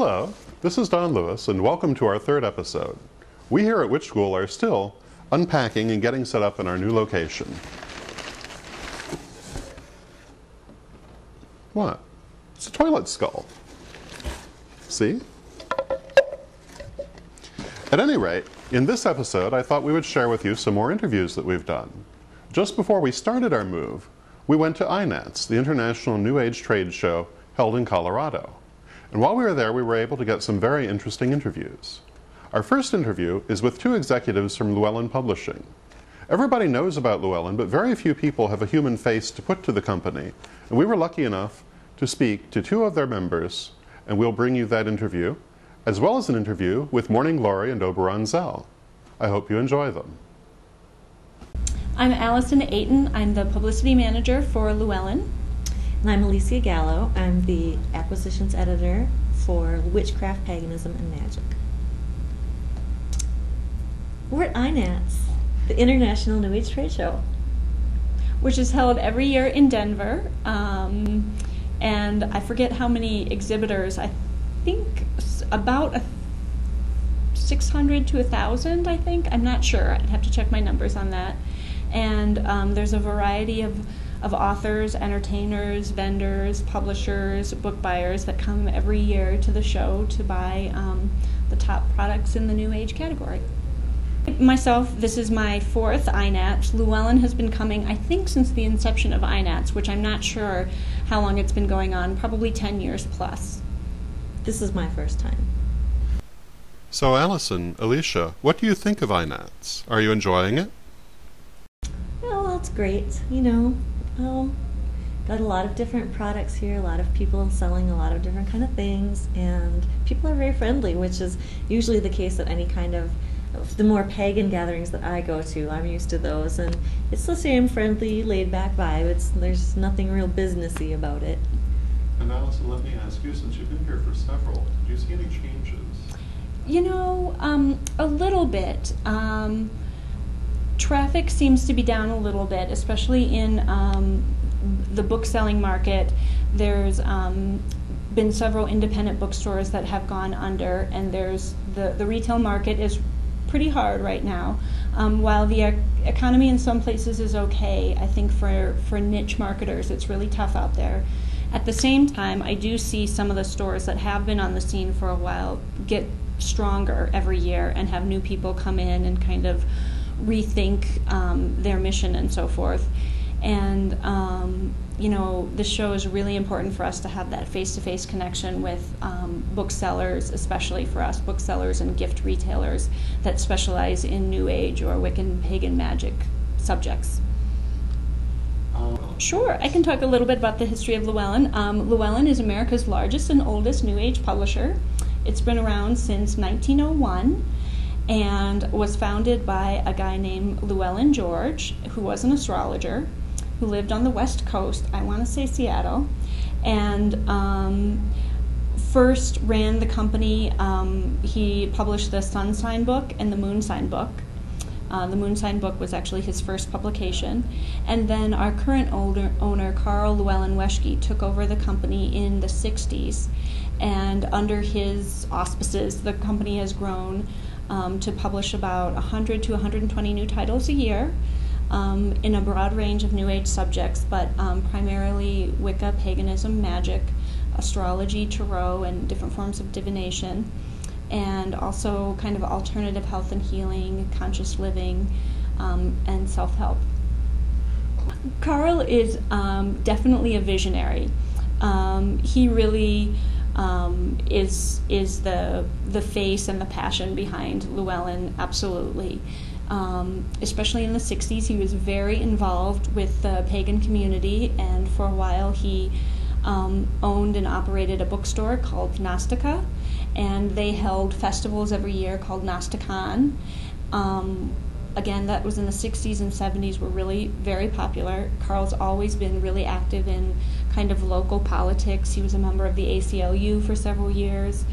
Hello, this is Don Lewis, and welcome to our third episode. We here at Witch School are still unpacking and getting set up in our new location. What? It's a toilet skull. See? At any rate, in this episode, I thought we would share with you some more interviews that we've done. Just before we started our move, we went to INATS, the International New Age Trade Show held in Colorado. And while we were there, we were able to get some very interesting interviews. Our first interview is with two executives from Llewellyn Publishing. Everybody knows about Llewellyn, but very few people have a human face to put to the company. And we were lucky enough to speak to two of their members, and we'll bring you that interview, as well as an interview with Morning Glory and Oberon Zell. I hope you enjoy them. I'm Alison and Elysia. I'm the publicity manager for Llewellyn. And I'm Elysia Gallo. I'm the acquisitions editor for Witchcraft, Paganism, and Magic. We're at INATS, the International New Age Trade Show, which is held every year in Denver. And I forget how many exhibitors. I think about 600 to 1,000, I think. I'm not sure. I'd have to check my numbers on that. And there's a variety of authors, entertainers, vendors, publishers, book buyers that come every year to the show to buy the top products in the New Age category. Myself, this is my fourth INATS. Llewellyn has been coming, I think, since the inception of INATS, which I'm not sure how long it's been going on, probably 10 years plus. This is my first time. So Alison, Elysia, what do you think of INATS? Are you enjoying it? Well, it's great. Got a lot of different products here, a lot of people selling a lot of different kind of things, and people are very friendly, which is usually the case at any kind of the more pagan gatherings that I go to. I'm used to those, and it's the same friendly, laid-back vibe. There's nothing real businessy about it. And Alison, let me ask you, since you've been here for several, do you see any changes? A little bit. Traffic seems to be down a little bit, especially in the book selling market. There's been several independent bookstores that have gone under, and there's the retail market is pretty hard right now. While the economy in some places is okay, I think for niche marketers it's really tough out there. At the same time, I do see some of the stores that have been on the scene for a while get stronger every year and have new people come in and kind of rethink their mission and so forth. And the show is really important for us to have that face-to-face connection with booksellers, especially for us, booksellers and gift retailers that specialize in New Age or Wiccan pagan magic subjects. Sure, I can talk a little bit about the history of Llewellyn. Llewellyn is America's largest and oldest New Age publisher. It's been around since 1901 and was founded by a guy named Llewellyn George, who was an astrologer, who lived on the West Coast, I want to say Seattle, and first ran the company. He published the Sun Sign book and the Moon Sign book. The Moon Sign book was actually his first publication. And then our current owner, Carl Llewellyn Weschke, took over the company in the 60s. And under his auspices, the company has grown to publish about 100 to 120 new titles a year in a broad range of New Age subjects, but primarily Wicca, paganism, magic, astrology, tarot, and different forms of divination, and also kind of alternative health and healing, conscious living, and self-help. Carl is definitely a visionary. He really is the face and the passion behind Llewellyn, absolutely. Especially in the 60s, he was very involved with the pagan community, and for a while he owned and operated a bookstore called Gnostica, and they held festivals every year called Gnosticon. Again, that was in the 60s and 70s, were really very popular. Carl's always been really active in kind of local politics. He was a member of the ACLU for several years.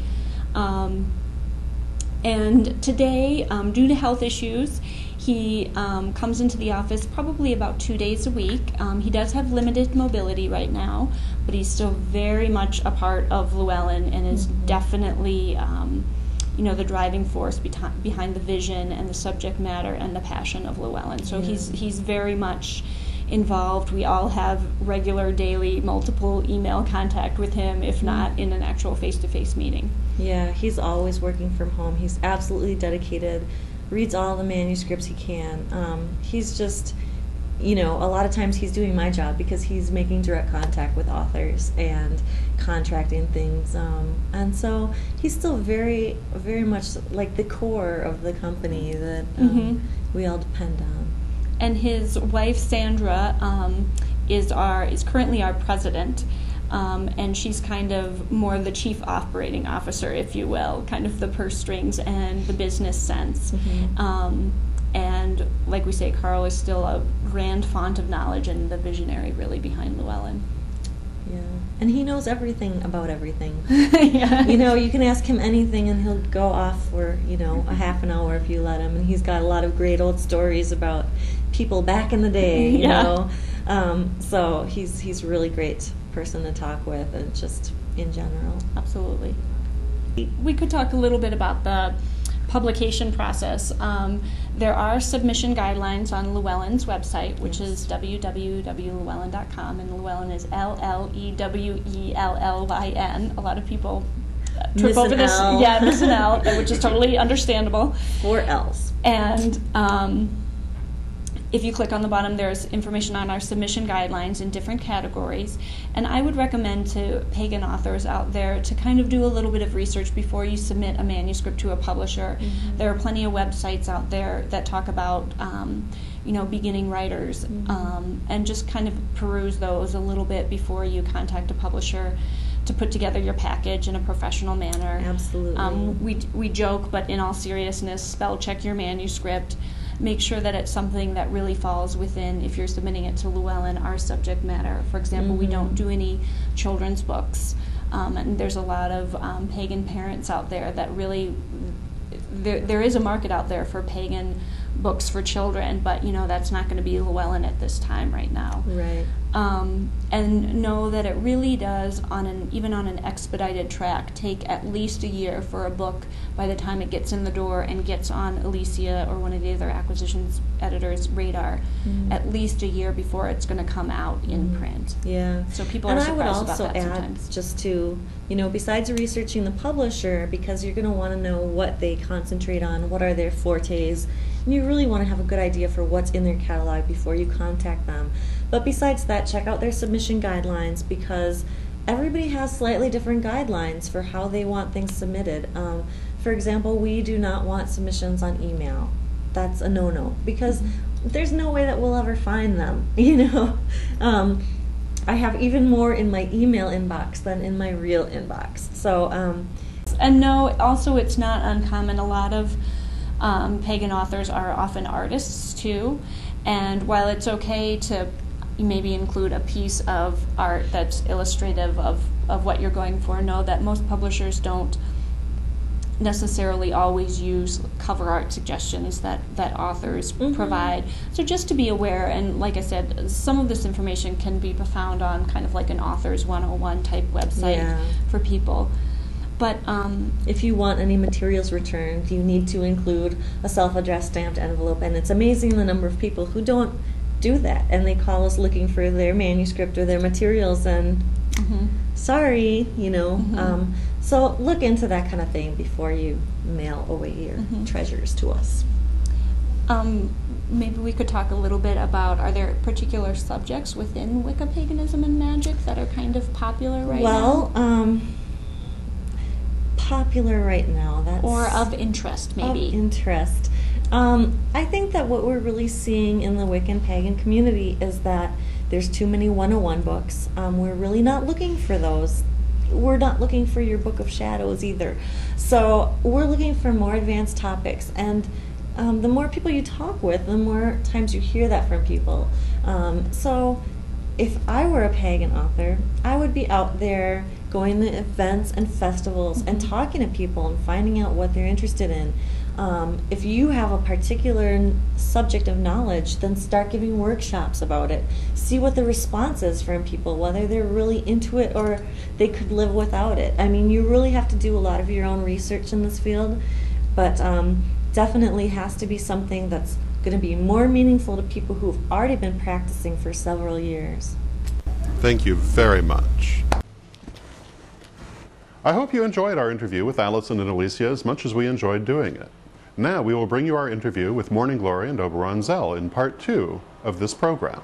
And today, due to health issues, He comes into the office probably about 2 days a week. He does have limited mobility right now, but he's still very much a part of Llewellyn and is definitely the driving force behind the vision and the subject matter and the passion of Llewellyn. So he's very much involved. We all have regular, daily, multiple email contact with him, if not in an actual face-to-face meeting. Yeah, he's always working from home. He's absolutely dedicated, reads all the manuscripts he can. He's just, a lot of times he's doing my job because he's making direct contact with authors and contracting things. And so he's still very, very much like the core of the company that we all depend on. And his wife Sandra is currently our president, and she's kind of more the chief operating officer, if you will, kind of the purse strings and the business sense. And like we say, Carl is still a grand font of knowledge and the visionary really behind Llewellyn. Yeah, and he knows everything about everything. Yeah. You can ask him anything and he'll go off for, a half an hour if you let him. And he's got a lot of great old stories about people back in the day, you know. So he's a really great person to talk with, and just in general. Absolutely. We could talk a little bit about the publication process. There are submission guidelines on Llewellyn's website, which is www.llewellyn.com, and Llewellyn is Llewellyn. A lot of people trip over this. L. Yeah, miss an L, which is totally understandable. 4 L's. And if you click on the bottom, there's information on our submission guidelines in different categories. And I would recommend to pagan authors out there to kind of do a little bit of research before you submit a manuscript to a publisher. There are plenty of websites out there that talk about, beginning writers, and just kind of peruse those a little bit before you contact a publisher to put together your package in a professional manner. Absolutely. We joke, but in all seriousness, spell check your manuscript. Make sure that it's something that really falls within, if you're submitting it to Llewellyn, our subject matter. For example, we don't do any children's books, and there's a lot of pagan parents out there that really, there is a market out there for pagan books for children, but that's not going to be Llewellyn at this time right now. Right. And know that it really does, even on an expedited track, take at least a year for a book by the time it gets in the door and gets on Elysia or one of the other acquisitions editors' radar. At least a year before it's going to come out in print. Yeah. So people are surprised about that sometimes. And I would also add, just to, besides researching the publisher, because you're going to want to know what they concentrate on, what are their fortes, and you really want to have a good idea for what's in their catalog before you contact them. But besides that, check out their submission guidelines, because everybody has slightly different guidelines for how they want things submitted. For example, we do not want submissions on email. That's a no-no, because there's no way that we'll ever find them, I have even more in my email inbox than in my real inbox. So, and no, also it's not uncommon. A lot of pagan authors are often artists too, and while it's okay to maybe include a piece of art that's illustrative of what you're going for, know that most publishers don't necessarily always use cover art suggestions that authors provide. So just to be aware, and like I said, some of this information can be found on kind of like an Authors 101 type website for people. But if you want any materials returned, you need to include a self-addressed stamped envelope, and it's amazing the number of people who don't do that, and they call us looking for their manuscript or their materials, and sorry, so look into that kind of thing before you mail away your treasures to us. Maybe we could talk a little bit about, are there particular subjects within Wicca, paganism, and magic that are kind of popular right now? Well, popular right now, that's... Or of interest, maybe. Of interest. I think that what we're really seeing in the Wiccan pagan community is that there's too many 101 books. We're really not looking for those. We're not looking for your Book of Shadows either. So we're looking for more advanced topics. And the more people you talk with, the more times you hear that from people. So if I were a pagan author, I would be out there going to events and festivals and talking to people and finding out what they're interested in. If you have a particular subject of knowledge, then start giving workshops about it. See what the response is from people, whether they're really into it or they could live without it. I mean, you really have to do a lot of your own research in this field, but definitely has to be something that's going to be more meaningful to people who've already been practicing for several years. Thank you very much. I hope you enjoyed our interview with Alison and Elysia as much as we enjoyed doing it. Now we will bring you our interview with Morning Glory and Oberon Zell in part 2 of this program.